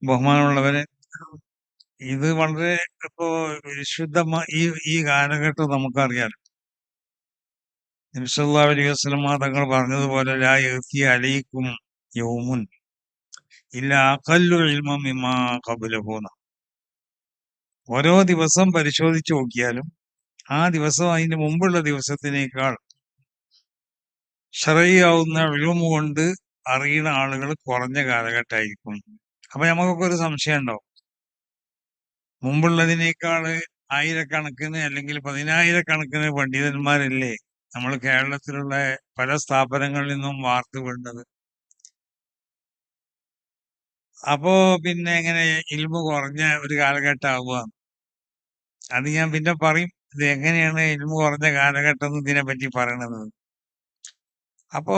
ബഹുമാനമുള്ളവരെ, ഇത് വളരെ ഇപ്പോ ഈ കാലഘട്ടം നമുക്കറിയാം. നബി സല്ലല്ലാഹു അലൈഹി വസല്ലമ തങ്ങൾ പറഞ്ഞതുപോലെ ലാ യഅതി അലൈക്കും യൗമുൻ ഇല്ലാ അഖല്ലു ഇൽമൻ മിമ്മാ ഖബ്ലഹു. ഓരോ ദിവസം പരിശോധിച്ച് നോക്കിയാലും ആ ദിവസം അതിന് മുമ്പുള്ള ദിവസത്തിനേക്കാൾ ശർഈയാവുന്ന ഇൽമു കൊണ്ട് അറിയുന്ന ആളുകൾ കുറഞ്ഞ കാലഘട്ടമായിരിക്കും. അപ്പൊ നമുക്കൊക്കെ ഒരു സംശയം ഉണ്ടാവും, മുമ്പുള്ളതിനേക്കാള് ആയിരക്കണക്കിന് അല്ലെങ്കിൽ പതിനായിരക്കണക്കിന് പണ്ഡിതന്മാരല്ലേ നമ്മൾ കേരളത്തിലുള്ള പല സ്ഥാപനങ്ങളിൽ നിന്നും വാർത്തു വിടുന്നത്. അപ്പോ പിന്നെ എങ്ങനെ ഇൽമു കുറഞ്ഞ ഒരു കാലഘട്ടമാവുക? അത് ഞാൻ പിന്നെ പറയും, ഇത് എങ്ങനെയാണ് ഇൽമു കുറഞ്ഞ കാലഘട്ടം ഇതിനെ പറ്റി പറയണത്. അപ്പോ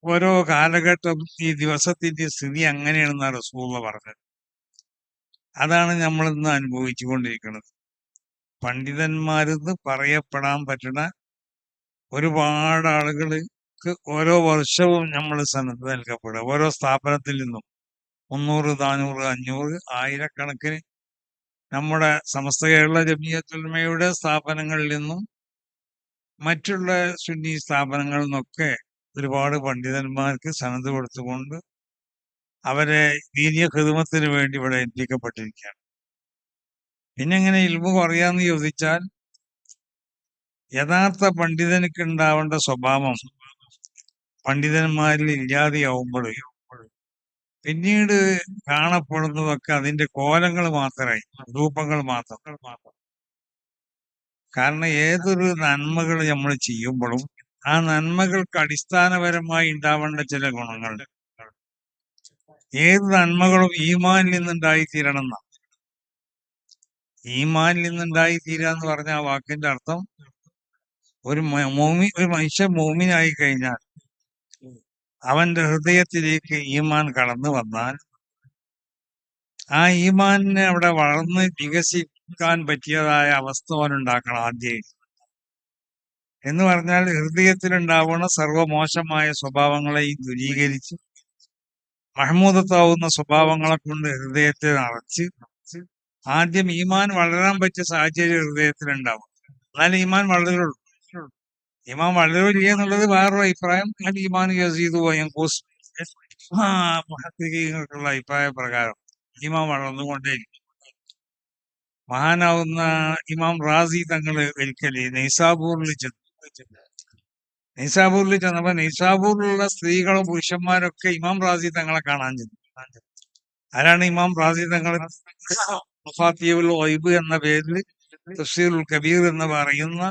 ഓരോ കാലഘട്ടം ഈ ദിവസത്തിന്റെ സ്ഥിതി അങ്ങനെയാണെന്നാണ് റസൂലുള്ളാഹി പറഞ്ഞത്. അതാണ് നമ്മൾ ഇന്ന് അനുഭവിച്ചു കൊണ്ടിരിക്കുന്നത്. പണ്ഡിതന്മാരെന്ന് പറയപ്പെടാൻ പറ്റുന്ന ഒരുപാട് ആളുകൾക്ക് ഓരോ വർഷവും നമ്മൾ സന്നദ്ധ നൽകപ്പെടുക. ഓരോ സ്ഥാപനത്തിൽ നിന്നും 300, 400, 500, ആയിരക്കണക്കിന് നമ്മുടെ സമസ്ത കേരള ജമിയത്തുൽ ഉലമയുടെ സ്ഥാപനങ്ങളിൽ നിന്നും മറ്റുള്ള സുന്നി സ്ഥാപനങ്ങളിൽ നിന്നൊക്കെ ഒരുപാട് പണ്ഡിതന്മാർക്ക് സനത് കൊടുത്തുകൊണ്ട് അവരെ ദീനിയ ഖിദ്മത്തിന് വേണ്ടി ഇവിടെ ഏൽപ്പിക്കപ്പെട്ടിരിക്കുകയാണ്. പിന്നെ എങ്ങനെ ഇൽമു കുറയാന്ന് ചോദിച്ചാൽ, യഥാർത്ഥ പണ്ഡിതനിക്ക് ഉണ്ടാവേണ്ട സ്വഭാവം പണ്ഡിതന്മാരിൽ ഇല്ലാതെയാവുമ്പോൾ പിന്നീട് കാണപ്പെടുന്നതൊക്കെ അതിന്റെ കോലങ്ങൾ മാത്രമായി, രൂപങ്ങൾ മാത്രം. കാരണം ഏതൊരു നന്മകൾ നമ്മൾ ചെയ്യുമ്പോഴും ആ നന്മകൾക്ക് അടിസ്ഥാനപരമായി ഉണ്ടാവേണ്ട ചില ഗുണങ്ങളുണ്ട്. ഏത് നന്മകളും ഈമാനിൽ നിന്നുണ്ടായിത്തീരണം എന്നാണ്. ഈമാനിൽ നിന്നുണ്ടായിത്തീരുക എന്ന് പറഞ്ഞ ആ വാക്കിന്റെ അർത്ഥം, ഒരു മനുഷ്യൻ മോമിനായി കഴിഞ്ഞാൽ അവന്റെ ഹൃദയത്തിലേക്ക് ഈമാൻ കടന്നു വന്നാൽ ആ ഈമാനിനെ അവിടെ വളർന്ന് വികസിക്കാൻ പറ്റിയതായ അവസ്ഥ അവനുണ്ടാക്കണം ആദ്യം. എന്ന് പറഞ്ഞാൽ ഹൃദയത്തിലുണ്ടാവുന്ന സർവമോശമായ സ്വഭാവങ്ങളെയും ദൂരീകരിച്ച് മഹ്മൂദത്താവുന്ന സ്വഭാവങ്ങളെ കൊണ്ട് ഹൃദയത്തെ നിറച്ച് ആദ്യം ഈമാൻ വളരാൻ പറ്റിയ സാഹചര്യം ഹൃദയത്തിലുണ്ടാവും. എന്നാലും ഈമാൻ വളരുള്ളൂ. ഈമാൻ വളരില്ല എന്നുള്ളത് വേറൊരു അഭിപ്രായം. അത് ഈമാൻ യസീദു വയൻഖുസ് മുഹദ്ദിഖീങ്ങൾക്കുള്ള അഭിപ്രായ പ്രകാരം ഈമാൻ വളർന്നുകൊണ്ടേയിരിക്കും. മഹാനാവുന്ന ഇമാം റാസി തങ്ങൾ ഒരിക്കല് നൈസാബൂറിൽ ചെന്നപ്പോ നൈസാബൂറിലുള്ള സ്ത്രീകളും പുരുഷന്മാരൊക്കെ ഇമാം റാസി തങ്ങളെ കാണാൻ ചെന്നു. ആരാണ് ഇമാം റാസി തങ്ങൾ? മഫാത്തിഹുൽ ഗൈബ് എന്ന പേരിൽ തഫ്സീറുൽ കബീർ എന്ന് പറയുന്ന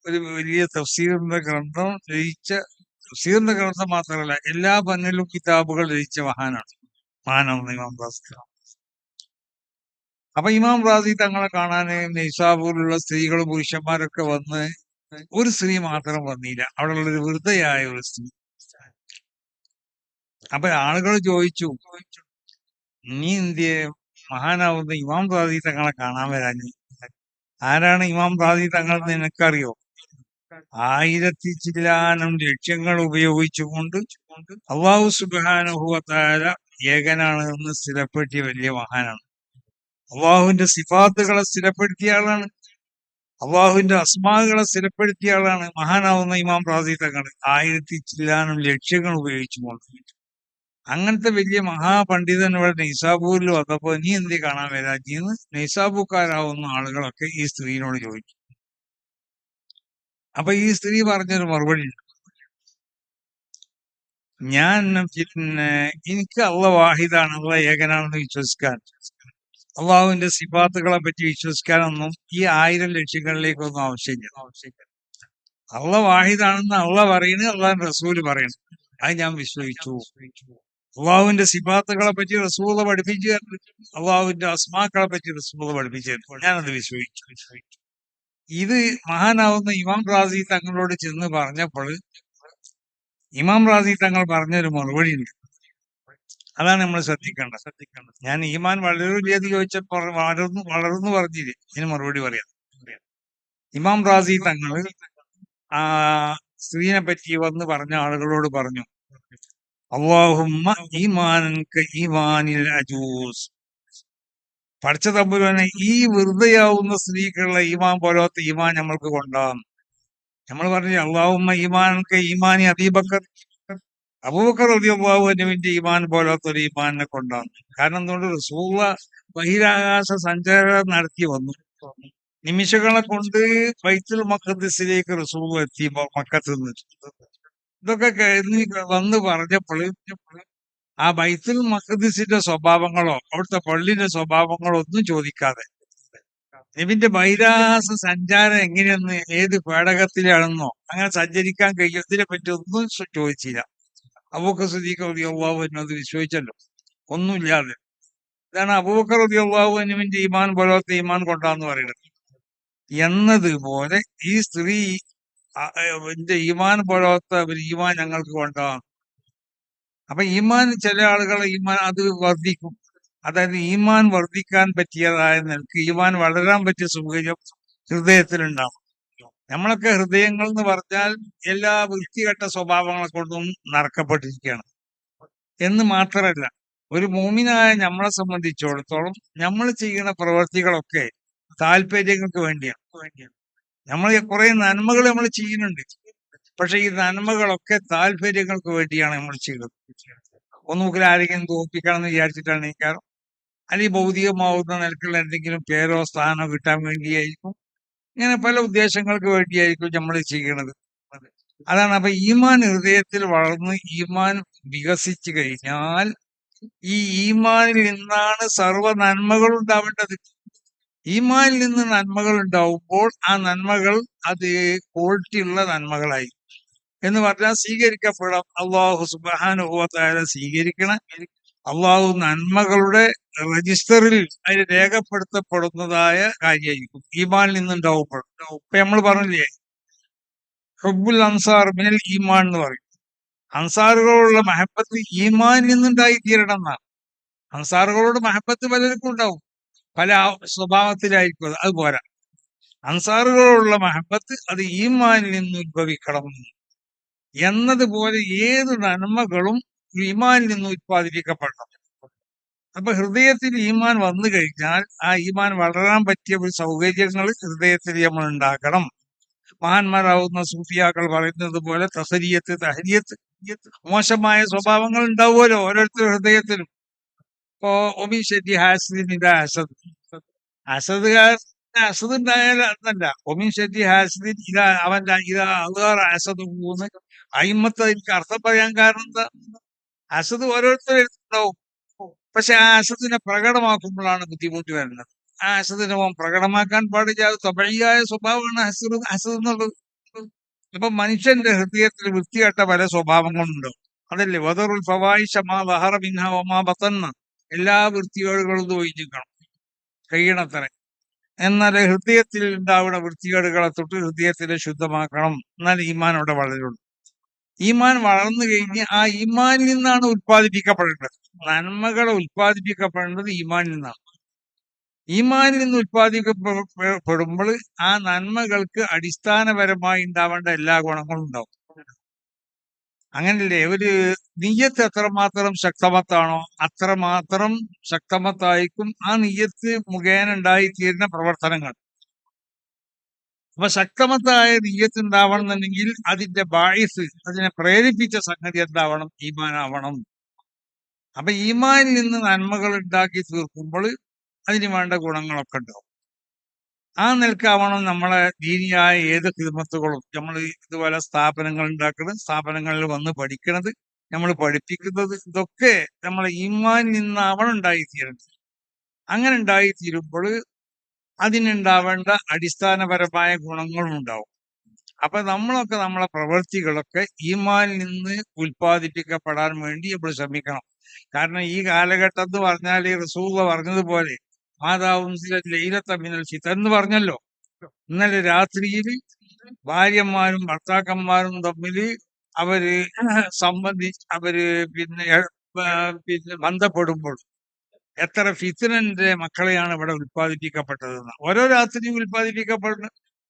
ഒരു വലിയ തഫ്സീറിന്റെ ഗ്രന്ഥം രചിച്ച, തഫ്സീറിന്റെ ഗ്രന്ഥം മാത്രമല്ല എല്ലാ പന്നിലും കിതാബുകൾ രചിച്ച മഹാനാണ് ഇമാം റാസി. അപ്പൊ ഇമാം റാസി തങ്ങളെ കാണാന് നൈസാബൂരിലുള്ള സ്ത്രീകളും പുരുഷന്മാരൊക്കെ വന്ന്, ഒരു സ്ത്രീ മാത്രം വന്നില്ല, അവിടെ ഉള്ളൊരു വൃദ്ധയായ ഒരു സ്ത്രീ. അപ്പൊ ആളുകൾ ചോദിച്ചു, നീ എന്തിയെ മഹാനാവുന്ന ഇമാം റാസി തങ്ങളെ കാണാൻ വരാഞ്ഞ്? ആരാണ് ഇമാം റാസി തങ്ങൾ എന്ന് നിനക്കറിയോ? 1000 ചില്ലാനം ലക്ഷ്യങ്ങൾ ഉപയോഗിച്ചുകൊണ്ട് അല്ലാഹു സുബ്ഹാനഹു വ തആല ഏകനാണ് എന്ന് സ്ഥിരപ്പെടുത്തിയ വലിയ മഹാനാണ്. അള്ളാഹുവിന്റെ സിഫാത്തുകളെ സ്ഥിരപ്പെടുത്തിയ ആളാണ്. അള്ളാഹുവിന്റെ അസ്മാകളെ സ്ഥിരപ്പെടുത്തിയ ആളാണ് മഹാനാവുന്ന ഇമാം റാസി തങ്ങൾ. 1000 ചില്ലാനം ലക്ഷ്യങ്ങൾ ഉപയോഗിച്ചുകൊണ്ട് അങ്ങനത്തെ വലിയ മഹാപണ്ഡിതൻ ഇവിടെ നൈസാബൂരിൽ വന്നപ്പോ നീ എന്ത് കാണാൻ വരാഞ്ഞെന്ന് നൈസാബൂക്കാരാവുന്ന ആളുകളൊക്കെ ഈ സ്ത്രീയോട് ചോദിച്ചു. അപ്പൊ ഈ സ്ത്രീ പറഞ്ഞൊരു മറുപടി ഉണ്ട്, ഞാൻ പിന്നെ എനിക്ക് അള്ളാഹ് വാഹിദാണ്, അള്ളാഹ് ഏകനാണെന്ന് വിശ്വസിക്കാൻ, അള്ളാഹുവിന്റെ സിഫാത്തുകളെ പറ്റി വിശ്വസിക്കാനൊന്നും ഈ 1000 ലക്ഷ്യങ്ങളിലേക്കൊന്നും ആവശ്യമില്ല. അള്ളാഹ് വാഹിദാണെന്ന് അള്ളാഹ് പറയുന്നത്, അള്ളാഹ് റസൂല് പറയുന്നത്, അത് ഞാൻ വിശ്വസിച്ചു. അള്ളാഹുവിന്റെ സിഫാത്തുകളെ പറ്റി റസൂല് പഠിപ്പിച്ചു തരുന്നു, അള്ളാഹുവിന്റെ അസ്മാക്കളെ പറ്റി റസൂല് പഠിപ്പിച്ചു തരുന്നു, ഞാനത് വിശ്വസിച്ചു. ഇത് മഹാനാവുന്ന ഇമാം റാസി തങ്ങളോട് ചെന്ന് പറഞ്ഞപ്പോൾ ഇമാം റാസി തങ്ങൾ പറഞ്ഞൊരു മറുപടി ഉണ്ട്, അതാണ് നമ്മൾ ശ്രദ്ധിക്കേണ്ടത്. ഞാൻ ഈമാൻ വളരൂല്ലേന്ന് ചോദിച്ചപ്പോൾ വളർന്നു പറഞ്ഞില്ലേ, ഇതിന് മറുപടി പറയാം. ഇമാം റാസി തങ്ങൾ ആ സ്ത്രീനെ പറ്റി വന്ന് പറഞ്ഞ ആളുകളോട് പറഞ്ഞു, അല്ലാഹുമ്മ ഈമാനൻ ഈമാനിൽ അജൂസ്. പഠിച്ച തമ്പുരാനെ ഈ വെറുതെയാവുന്ന സ്ത്രീകളുടെ ഈമാൻ പോലത്തെ ഈമാൻ നമ്മൾക്ക് കൊണ്ടാന്ന് നമ്മൾ പറഞ്ഞു. അല്ലാഹുമ്മ ഈമാനൻ ഈമാനി അബീബക്കർ, അബൂബക്കർ റളിയല്ലാഹു അൻഹുവിന്റെ ഈമാൻ പോലത്തെ ഒരു ഈമാനിനെ കൊണ്ടാണ്. കാരണം എന്തുകൊണ്ട്? റസൂലുള്ള ബഹിരാകാശ സഞ്ചാരം നടത്തി വന്നു. നിമിഷങ്ങളെ കൊണ്ട് ബൈത്തുൽ മഖ്ദിസിലേക്ക് റസൂൽ എത്തി മക്കത്ത് നിന്ന്. ഇതൊക്കെ കഴിഞ്ഞ് വന്ന് പറഞ്ഞപ്പോൾ ആ ബൈത്തുൽ മഖ്ദിസിന്റെ സ്വഭാവങ്ങളോ അവിടുത്തെ പള്ളിയുടെ സ്വഭാവങ്ങളോ ഒന്നും ചോദിക്കാതെ നബിന്റെ ബഹിരാകാശ സഞ്ചാരം എങ്ങനെയെന്ന്, ഏത് പേടകത്തിലാണെന്നോ അങ്ങനെ സഞ്ചരിക്കാൻ കഴിയും, ഇതിനെ പറ്റി ഒന്നും ചോദിച്ചില്ല. അബൂബക്കർ സിദ്ദീഖ് റളിയല്ലാഹു അൻഹു അത് വിശ്വസിച്ചല്ലോ, ഒന്നുമില്ലാതെ. ഇതാണ് അബൂബക്കർ റളിയല്ലാഹു അൻഹുവിന്റെ ഈമാൻ പോലത്തെ ഈമാൻ കൊണ്ടാന്ന് പറയുന്നത്. എന്നതുപോലെ ഈ സ്ത്രീ ഈമാൻ പോലത്തെ ഒരു ഈമാൻ ഞങ്ങൾക്ക് കൊണ്ടാണ്. അപ്പൊ ഈമാൻ ചില ആളുകളെ ഈമാൻ അത് വർദ്ധിക്കും. അതായത് ഈമാൻ വർദ്ധിക്കാൻ പറ്റിയതായ നിലക്ക് ഈമാൻ വളരാൻ പറ്റിയ സൗകര്യം ഹൃദയത്തിലുണ്ടാവും. നമ്മളൊക്കെ ഹൃദയങ്ങൾ എന്ന് പറഞ്ഞാൽ എല്ലാ വൃത്തികെട്ട സ്വഭാവങ്ങളെ കൊണ്ടും നിറക്കപ്പെട്ടിരിക്കുകയാണ് എന്ന് മാത്രമല്ല, ഒരു മോമിനായ നമ്മളെ സംബന്ധിച്ചിടത്തോളം നമ്മൾ ചെയ്യുന്ന പ്രവർത്തികളൊക്കെ താല്പര്യങ്ങൾക്ക് വേണ്ടിയാണ്. നമ്മൾ കുറെ നന്മകൾ നമ്മൾ ചെയ്യുന്നുണ്ട്, പക്ഷെ ഈ നന്മകളൊക്കെ താല്പര്യങ്ങൾക്ക് വേണ്ടിയാണ് നമ്മൾ ചെയ്യുന്നത്. ഒന്നുകിൽ ആരെങ്കിലും തോൽപ്പിക്കണം എന്ന് വിചാരിച്ചിട്ടാണ് കാരണം, അല്ലെങ്കിൽ ഭൗതികമാവുന്ന നിലക്കുള്ള എന്തെങ്കിലും പേരോ സ്ഥാനോ കിട്ടാൻ വേണ്ടിയായിരിക്കും. ഇങ്ങനെ പല ഉദ്ദേശങ്ങൾക്ക് വേണ്ടിയായിരിക്കും നമ്മൾ ചെയ്യണത്. അതാണ്. അപ്പൊ ഈമാൻ ഹൃദയത്തിൽ വളർന്ന് ഈമാൻ വികസിച്ചു കഴിഞ്ഞാൽ ഈ ഈമാനിൽ നിന്നാണ് സർവ്വ നന്മകൾ ഉണ്ടാവേണ്ടത്. ഈമാനിൽ നിന്ന് നന്മകൾ ഉണ്ടാവുമ്പോൾ ആ നന്മകൾ അത് ക്വാളിറ്റി ഉള്ള നന്മകളായി എന്ന് പറഞ്ഞാൽ സ്വീകരിക്കപ്പെടാം. അള്ളാഹു സുബ്ഹാനഹു വ തആല സ്വീകരിക്കണം. അള്ളാഹു നന്മകളുടെ രജിസ്റ്ററിൽ അതിൽ രേഖപ്പെടുത്തപ്പെടുന്നതായ കാര്യമായിരിക്കും ഈമാനിൽ നിന്നുണ്ടാവുമ്പോൾ. ഇപ്പൊ നമ്മൾ പറഞ്ഞില്ലേ, ഹുബ്ബുൽ അൻസാർ മിനൽ ഈമാൻ എന്ന് പറയും. അൻസാറുകളോടുള്ള മഹബത്ത് ഈമാനിൽ നിന്നുണ്ടായി തീരണം എന്നാണ്. അൻസാറുകളോട് മഹബത്ത് പലർക്കും ഉണ്ടാവും, പല സ്വഭാവത്തിലായിരിക്കും. അത് പോരാ, അൻസാറുകളോടുള്ള മഹബത്ത് അത് ഈമാനിൽ നിന്ന് ഉത്ഭവിക്കണം. എന്നതുപോലെ ഏത് നന്മകളും ഈമാനിൽ നിന്ന് ഉത്പാദിപ്പിക്കപ്പെടണം. അപ്പൊ ഹൃദയത്തിൽ ഈമാൻ വന്നു കഴിഞ്ഞാൽ ആ ഈമാൻ വളരാൻ പറ്റിയ ഒരു സൗകര്യങ്ങൾ ഹൃദയത്തിൽ നമ്മൾ ഉണ്ടാക്കണം. മഹാന്മാരാവുന്ന സൂഫിയാക്കൾ പറയുന്നത് പോലെ തസരിയത്ത്, തഹരിയത്ത്, മോശമായ സ്വഭാവങ്ങൾ ഉണ്ടാവുമല്ലോ ഓരോരുത്തരുടെ ഹൃദയത്തിലും. ഇപ്പോ ഒമി ഷെറ്റി ഹാസിദിൻ ഇതാ അസദ്, അസദ് ഉണ്ടായാൽ എന്നല്ല, ഒമിൻ ഷെറ്റി ഹാസിദിൻ ഇതാ അവന്റെ ഇതാ അള്ളാഹ് അസദ് മൂന്ന് അയിമത്ത്. എനിക്ക് അർത്ഥം പറയാൻ കാരണം എന്താ? അസദ് ഓരോരുത്തരും ഉണ്ടാവും, പക്ഷെ ആ അസദിനെ പ്രകടമാക്കുമ്പോഴാണ് ബുദ്ധിമുട്ട് വരുന്നത്. ആ അസദിനെ പ്രകടമാക്കാൻ പാടില്ല. അത് തബഈയായ സ്വഭാവമാണ് അസദ് എന്നുള്ളത്. ഇപ്പൊ മനുഷ്യന്റെ ഹൃദയത്തിൽ വൃത്തികെട്ട പല സ്വഭാവങ്ങളുണ്ടാവും. അതല്ലേ വദറുൽ ഫവാഹിശ മാ ദഹറ മിൻഹ വമാ ബതന്ന, എല്ലാ വൃത്തികേടുകളും ഒഴിഞ്ഞിക്കണം കഴിയണത്ര. എന്നാൽ ഹൃദയത്തിൽ ഉണ്ടാവുന്ന വൃത്തികേടുകളെ തൊട്ട് ഹൃദയത്തിനെ ശുദ്ധമാക്കണം. എന്നാൽ ഈമാൻ അവിടെ വളരുള്ളൂ. ഈമാൻ വളർന്നു കഴിഞ്ഞ് ആ ഈമാനിൽ നിന്നാണ് ഉത്പാദിപ്പിക്കപ്പെടേണ്ടത്. നന്മകളെ ഉത്പാദിപ്പിക്കപ്പെടേണ്ടത് ഈമാനിൽ നിന്നാണ്. ഈമാനിൽ നിന്ന് ഉത്പാദിപ്പിക്കപ്പെടുമ്പോൾ ആ നന്മകൾക്ക് അടിസ്ഥാനപരമായി ഉണ്ടാവേണ്ട എല്ലാ ഗുണങ്ങളും ഉണ്ടാവും. അങ്ങനല്ലേ? ഒരു നിയ്യത്ത് എത്രമാത്രം ശക്തമത്താണോ അത്രമാത്രം ശക്തമത്തായിരിക്കും ആ നിയ്യത്ത് മുഖേന ഉണ്ടായിത്തീരുന്ന പ്രവർത്തനങ്ങൾ. അപ്പൊ ശക്തമത്തായ നിയ്യത്ത് ഉണ്ടാവണമെന്നുണ്ടെങ്കിൽ അതിന്റെ ബായിസ്, അതിനെ പ്രേരിപ്പിച്ച സംഗതി എന്താവണം? ഈമാനാവണം. അപ്പൊ ഈമാനിൽ നിന്ന് നന്മകൾ ഉണ്ടാക്കി തീർക്കുമ്പോൾ അതിന് വേണ്ട ഗുണങ്ങളൊക്കെ ഉണ്ടാവും. ആ നിലക്കാവണം നമ്മളെ ദീനിയായ ഏത് ഖിദ്മത്തുകളും. നമ്മൾ ഇതുപോലെ സ്ഥാപനങ്ങൾ ഉണ്ടാക്കുന്നത്, സ്ഥാപനങ്ങളിൽ വന്ന് പഠിക്കുന്നത്, നമ്മൾ പഠിപ്പിക്കുന്നത്, ഇതൊക്കെ നമ്മളെ ഈമാനിൽ നിന്നാവണം ഉണ്ടായിത്തീരുന്നത്. അങ്ങനെ ഉണ്ടായിത്തീരുമ്പോൾ അതിനുണ്ടാവേണ്ട അടിസ്ഥാനപരമായ ഗുണങ്ങളും ഉണ്ടാവും. അപ്പൊ നമ്മളൊക്കെ നമ്മളെ പ്രവൃത്തികളൊക്കെ ഈമാനിൽ നിന്ന് ഉത്പാദിപ്പിക്കപ്പെടാൻ വേണ്ടി നമ്മൾ ശ്രമിക്കണം. കാരണം ഈ കാലഘട്ടം എന്ന് പറഞ്ഞാൽ റസൂൽ പറഞ്ഞതുപോലെ മാതാവും ലൈലത്ത മിനൽ ഫിത്ർ എന്ന് പറഞ്ഞല്ലോ. ഇന്നലെ രാത്രിയിൽ ഭാര്യമാരും ഭർത്താക്കന്മാരും തമ്മിൽ അവര് പിന്നെ ബന്ധപ്പെടുമ്പോൾ എത്ര ഫിത്നന്റെ മക്കളെയാണ് ഇവിടെ ഉത്പാദിപ്പിക്കപ്പെട്ടതെന്ന്. ഓരോ രാത്രിയും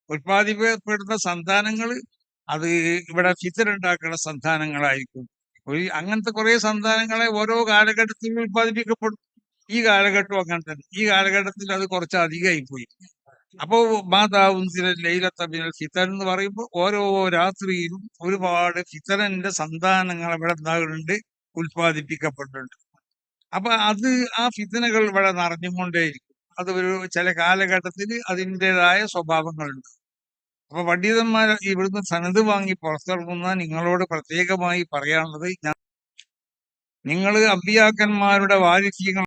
ഉത്പാദിപ്പിക്കപ്പെടുന്ന സന്താനങ്ങൾ അത് ഇവിടെ ഫിത്ന ഉണ്ടാക്കുന്ന സന്താനങ്ങളായിരിക്കും. അങ്ങനത്തെ കുറെ സന്താനങ്ങളെ ഓരോ കാലഘട്ടത്തിലും ഉത്പാദിപ്പിക്കപ്പെടും. ഈ കാലഘട്ടം അങ്ങനെ തന്നെ. ഈ കാലഘട്ടത്തിൽ അത് കുറച്ച് അധികമായി പോയി. അപ്പോ മാതാവും ലൈലത്ത മിനൽ ഫിത്തൻ എന്ന് പറയുമ്പോൾ ഓരോ രാത്രിയിലും ഒരുപാട് ഫിത്തനന്റെ സന്താനങ്ങൾ ഇവിടെ എന്താകുന്നുണ്ട്, ഉത്പാദിപ്പിക്കപ്പെടുന്നുണ്ട്. അപ്പൊ അത് ആ ഫിത്തനകൾ ഇവിടെ നിറഞ്ഞുകൊണ്ടേയിരിക്കും. അത് ചില കാലഘട്ടത്തിൽ അതിൻ്റെതായ സ്വഭാവങ്ങളുണ്ട്. അപ്പൊ പണ്ഡിതന്മാർ ഇവിടുന്ന് സനത് വാങ്ങി പുറത്തിറങ്ങുന്ന നിങ്ങളോട് പ്രത്യേകമായി പറയാനുള്ളത്, നിങ്ങൾ അമ്പിയാക്കന്മാരുടെ വാരിസ്യങ്ങൾ